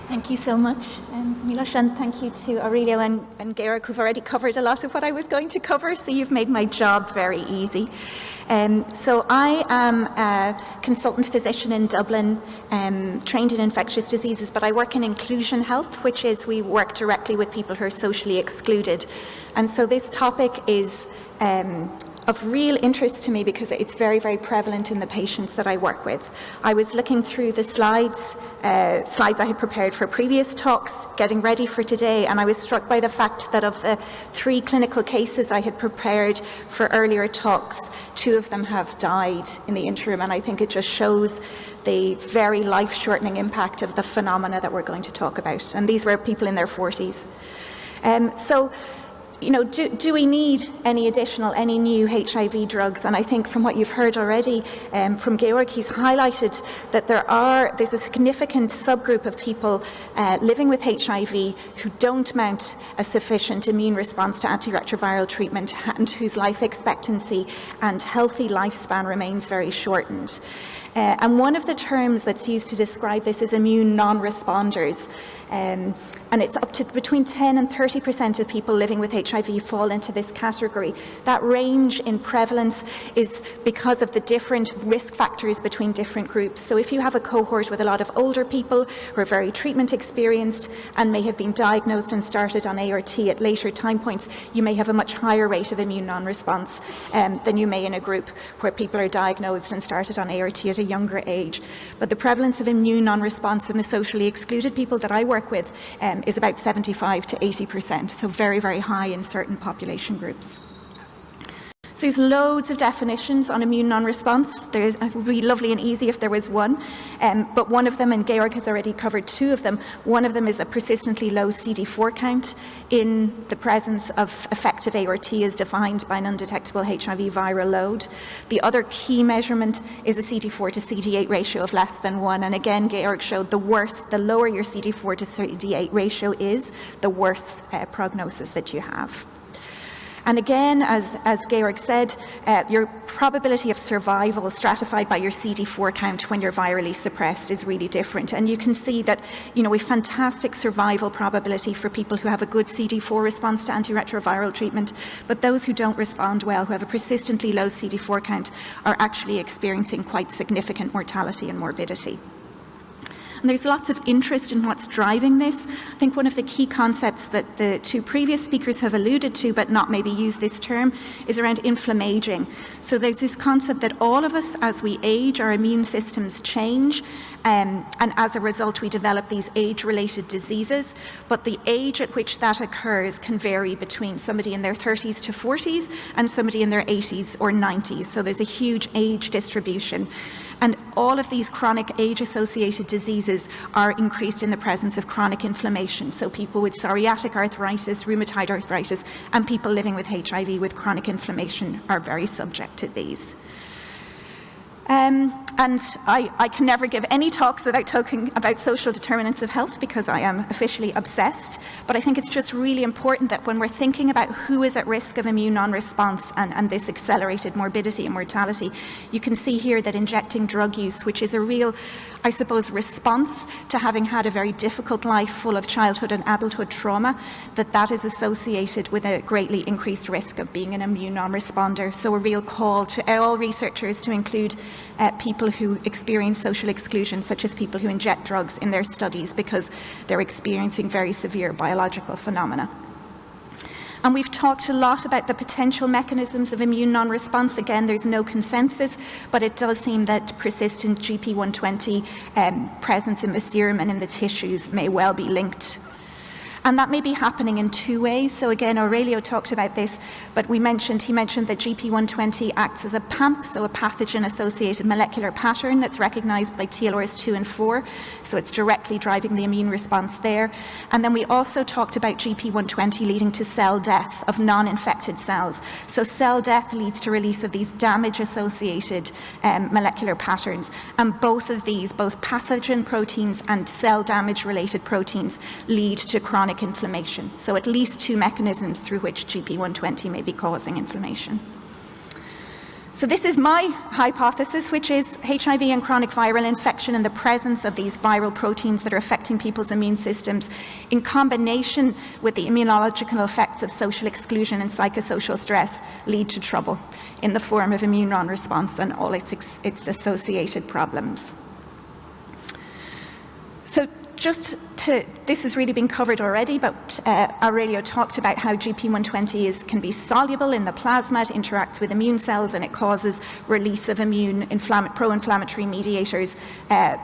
Thank you so much, Miloš, and thank you to Aurelio and Georg, who've already covered a lot of what I was going to cover, so you've made my job very easy. So I am a consultant physician in Dublin, trained in infectious diseases, but I work in inclusion health, which is we work directly with people who are socially excluded. And so this topic is of real interest to me because it's very, very prevalent in the patients that I work with. I was looking through the slides I had prepared for previous talks, getting ready for today, and I was struck by the fact that of the 3 clinical cases I had prepared for earlier talks, 2 of them have died in the interim, and I think it just shows the very life-shortening impact of the phenomena that we're going to talk about. And these were people in their 40s. So, you know, do we need any new HIV drugs? And I think from what you've heard already from Georg, he's highlighted that there's a significant subgroup of people living with HIV who don't mount a sufficient immune response to antiretroviral treatment and whose life expectancy and healthy lifespan remains very shortened. And one of the terms that's used to describe this is immune non-responders. And it's up to between 10 and 30% of people living with HIV fall into this category. That range in prevalence is because of the different risk factors between different groups. So if you have a cohort with a lot of older people who are very treatment experienced and may have been diagnosed and started on ART at later time points, you may have a much higher rate of immune non-response than you may in a group where people are diagnosed and started on ART at a younger age. But the prevalence of immune non-response in the socially excluded people that I work with is about 75 to 80%, so very, very high in certain population groups. So there's loads of definitions on immune non-response. It would be lovely and easy if there was one, but one of them, and Georg has already covered 2 of them, one of them is a persistently low CD4 count in the presence of effective ART as defined by an undetectable HIV viral load. The other key measurement is a CD4 to CD8 ratio of less than 1, and again, Georg showed the lower your CD4 to CD8 ratio is, the worse prognosis that you have. And again, as Georg said, your probability of survival stratified by your CD4 count when you're virally suppressed is really different. And you can see that, you know, we have fantastic survival probability for people who have a good CD4 response to antiretroviral treatment, but those who don't respond well, who have a persistently low CD4 count, are actually experiencing quite significant mortality and morbidity. And there's lots of interest in what's driving this. I think one of the key concepts that the 2 previous speakers have alluded to, but not maybe used this term, is around inflammaging. So there's this concept that all of us, as we age, our immune systems change, and as a result we develop these age-related diseases, but the age at which that occurs can vary between somebody in their 30s to 40s and somebody in their 80s or 90s. So there's a huge age distribution. And all of these chronic age-associated diseases are increased in the presence of chronic inflammation. So people with psoriatic arthritis, rheumatoid arthritis, and people living with HIV with chronic inflammation are very subject to these. And I can never give any talks without talking about social determinants of health because I am officially obsessed, but I think it's just really important that when we're thinking about who is at risk of immune non-response and this accelerated morbidity and mortality, you can see here that injecting drug use, which is a real, I suppose, response to having had a very difficult life full of childhood and adulthood trauma, that is associated with a greatly increased risk of being an immune non-responder. So a real call to all researchers to include people who experience social exclusion, such as people who inject drugs in their studies because they're experiencing very severe biological phenomena. And we've talked a lot about the potential mechanisms of immune non-response. Again, there's no consensus, but it does seem that persistent GP120 presence in the serum and in the tissues may well be linked. And that may be happening in 2 ways. So again, Aurelio talked about this, but he mentioned that GP120 acts as a PAMP, so a pathogen-associated molecular pattern that's recognized by TLRs 2 and 4. So it's directly driving the immune response there. And then we also talked about GP120 leading to cell death of non-infected cells. So cell death leads to release of these damage-associated molecular patterns. And both of these, both pathogen proteins and cell damage-related proteins, lead to chronic chronic inflammation. So at least 2 mechanisms through which GP120 may be causing inflammation. So this is my hypothesis, which is HIV and chronic viral infection in the presence of these viral proteins that are affecting people's immune systems in combination with the immunological effects of social exclusion and psychosocial stress lead to trouble in the form of immune non-response and all its associated problems. So this has really been covered already, but Aurelio talked about how GP120 can be soluble in the plasma, it interacts with immune cells, and it causes release of pro-inflammatory mediators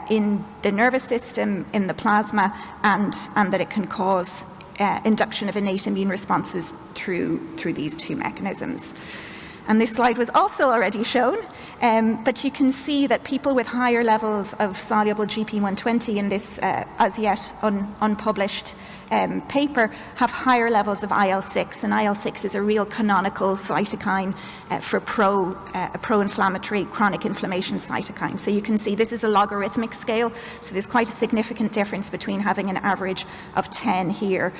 in the nervous system, in the plasma, and that it can cause induction of innate immune responses through these 2 mechanisms. And this slide was also already shown, but you can see that people with higher levels of soluble GP120 in this as yet unpublished paper have higher levels of IL-6, and IL-6 is a real canonical cytokine for pro-inflammatory chronic inflammation cytokine. So you can see this is a logarithmic scale, so there's quite a significant difference between having an average of 10 here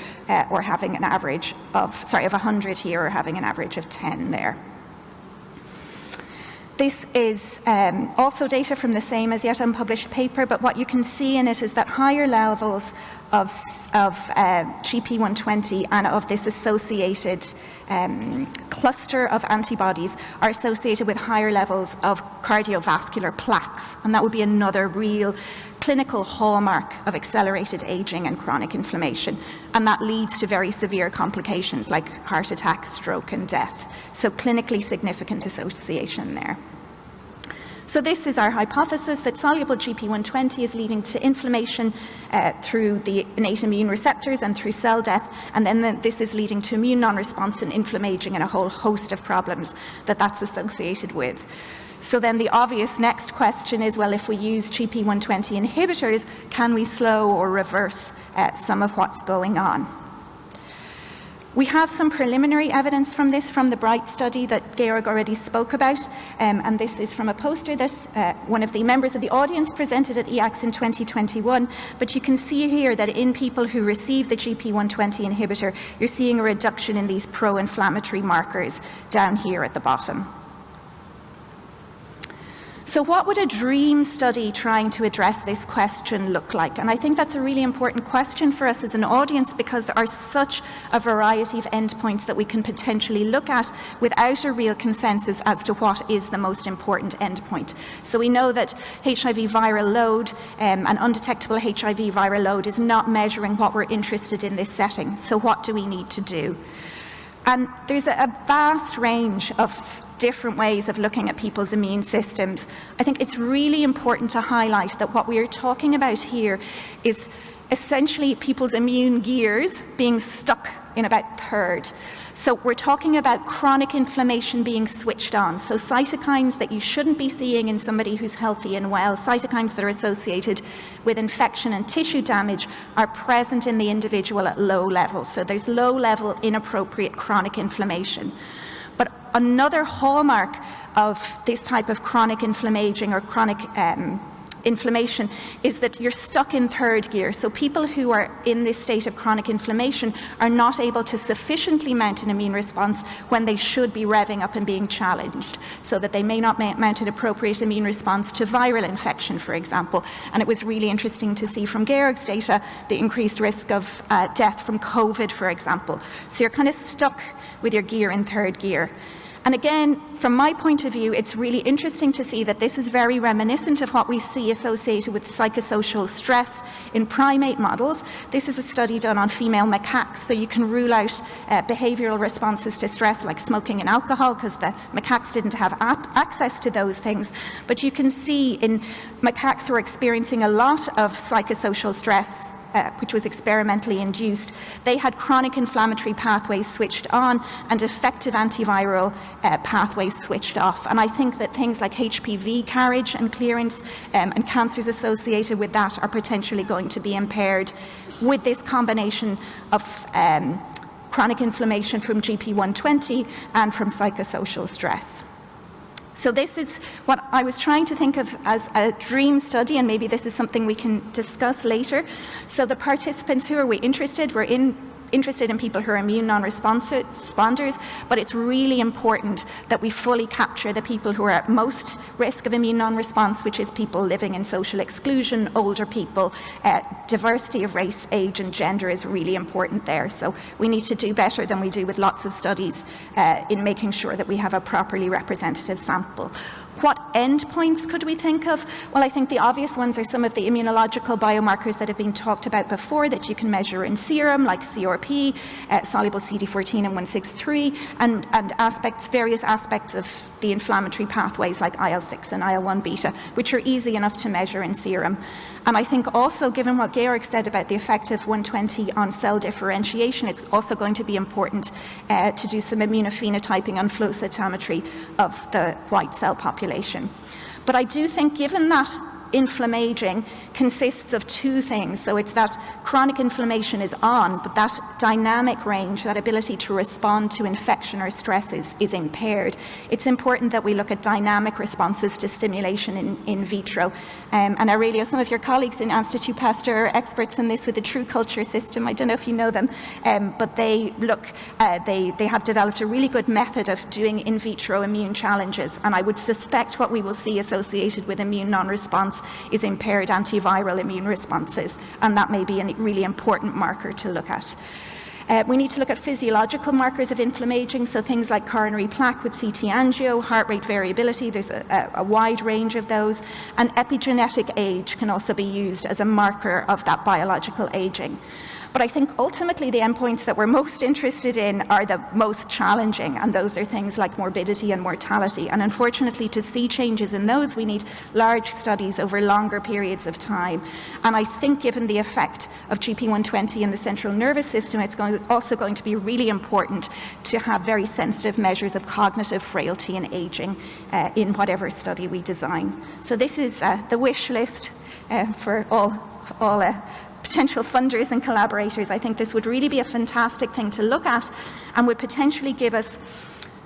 or having an average of 100 here or having an average of 10 there. This is also data from the same as yet unpublished paper, but what you can see in it is that higher levels of GP120 and of this associated cluster of antibodies are associated with higher levels of cardiovascular plaques, and that would be another real clinical hallmark of accelerated aging and chronic inflammation, and that leads to very severe complications like heart attack, stroke and death. So clinically significant association there. So this is our hypothesis that soluble GP120 is leading to inflammation through the innate immune receptors and through cell death, and then this is leading to immune non-response and inflammation and a whole host of problems that's associated with. So then the obvious next question is, well, if we use GP120 inhibitors, can we slow or reverse some of what's going on? We have some preliminary evidence from this, from the BRIGHT study that Georg already spoke about, and this is from a poster that one of the members of the audience presented at EACS in 2021, but you can see here that in people who receive the GP120 inhibitor, you're seeing a reduction in these pro-inflammatory markers down here at the bottom. So what would a dream study trying to address this question look like? And I think that's a really important question for us as an audience, because there are such a variety of endpoints that we can potentially look at without a real consensus as to what is the most important endpoint. So we know that HIV viral load, an undetectable HIV viral load, is not measuring what we're interested in this setting. So what do we need to do? And there's a vast range of different ways of looking at people's immune systems. I think it's really important to highlight that what we are talking about here is essentially people's immune gears being stuck in about third. So we're talking about chronic inflammation being switched on. So cytokines that you shouldn't be seeing in somebody who's healthy and well, cytokines that are associated with infection and tissue damage, are present in the individual at low levels. So there's low level inappropriate chronic inflammation. But another hallmark of this type of chronic inflammation or chronic inflammation is that you're stuck in third gear. So people who are in this state of chronic inflammation are not able to sufficiently mount an immune response when they should be revving up and being challenged, so that they may not mount an appropriate immune response to viral infection, for example. And it was really interesting to see from Georg's data the increased risk of death from COVID, for example. So you're kind of stuck with your gear in third gear. And again, from my point of view, it's really interesting to see that this is very reminiscent of what we see associated with psychosocial stress in primate models. This is a study done on female macaques, so you can rule out behavioral responses to stress like smoking and alcohol, because the macaques didn't have access to those things. But you can see in macaques who are experiencing a lot of psychosocial stress, which was experimentally induced, they had chronic inflammatory pathways switched on and effective antiviral pathways switched off. And I think that things like HPV carriage and clearance and cancers associated with that are potentially going to be impaired with this combination of chronic inflammation from GP120 and from psychosocial stress. So this is what I was trying to think of as a dream study, and maybe this is something we can discuss later. So the participants, who are we interested? We're interested in people who are immune non-responders, but it's really important that we fully capture the people who are at most risk of immune non-response, which is people living in social exclusion, older people. Diversity of race, age and gender is really important there. So we need to do better than we do with lots of studies in making sure that we have a properly representative sample. What endpoints could we think of? Well, I think the obvious ones are some of the immunological biomarkers that have been talked about before that you can measure in serum, like CRP, soluble CD14 and 163, and various aspects of the inflammatory pathways like IL-6 and IL-1 beta, which are easy enough to measure in serum. And I think also, given what Georg said about the effect of 120 on cell differentiation, it's also going to be important to do some immunophenotyping on flow cytometry of the white cell population. But I do think, given that inflammaging consists of two things. So it's that chronic inflammation is on, but that dynamic range, that ability to respond to infection or stress is impaired. It's important that we look at dynamic responses to stimulation in vitro. And Aurelio, some of your colleagues in Institut Pasteur are experts in this with the True Culture system. I don't know if you know them, but they have developed a really good method of doing in vitro immune challenges. And I would suspect what we will see associated with immune non-response is impaired antiviral immune responses, and that may be a really important marker to look at. We need to look at physiological markers of inflammaging, so things like coronary plaque with CT angio, heart rate variability, there's a wide range of those, and epigenetic age can also be used as a marker of that biological aging. But I think ultimately the endpoints that we're most interested in are the most challenging, and those are things like morbidity and mortality. And unfortunately, to see changes in those, we need large studies over longer periods of time. And I think, given the effect of GP120 in the central nervous system, it's also going to be really important to have very sensitive measures of cognitive frailty and aging in whatever study we design. So this is the wish list for all potential funders and collaborators. I think this would really be a fantastic thing to look at and would potentially give us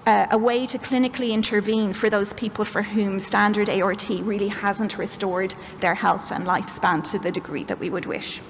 a way to clinically intervene for those people for whom standard ART really hasn't restored their health and lifespan to the degree that we would wish.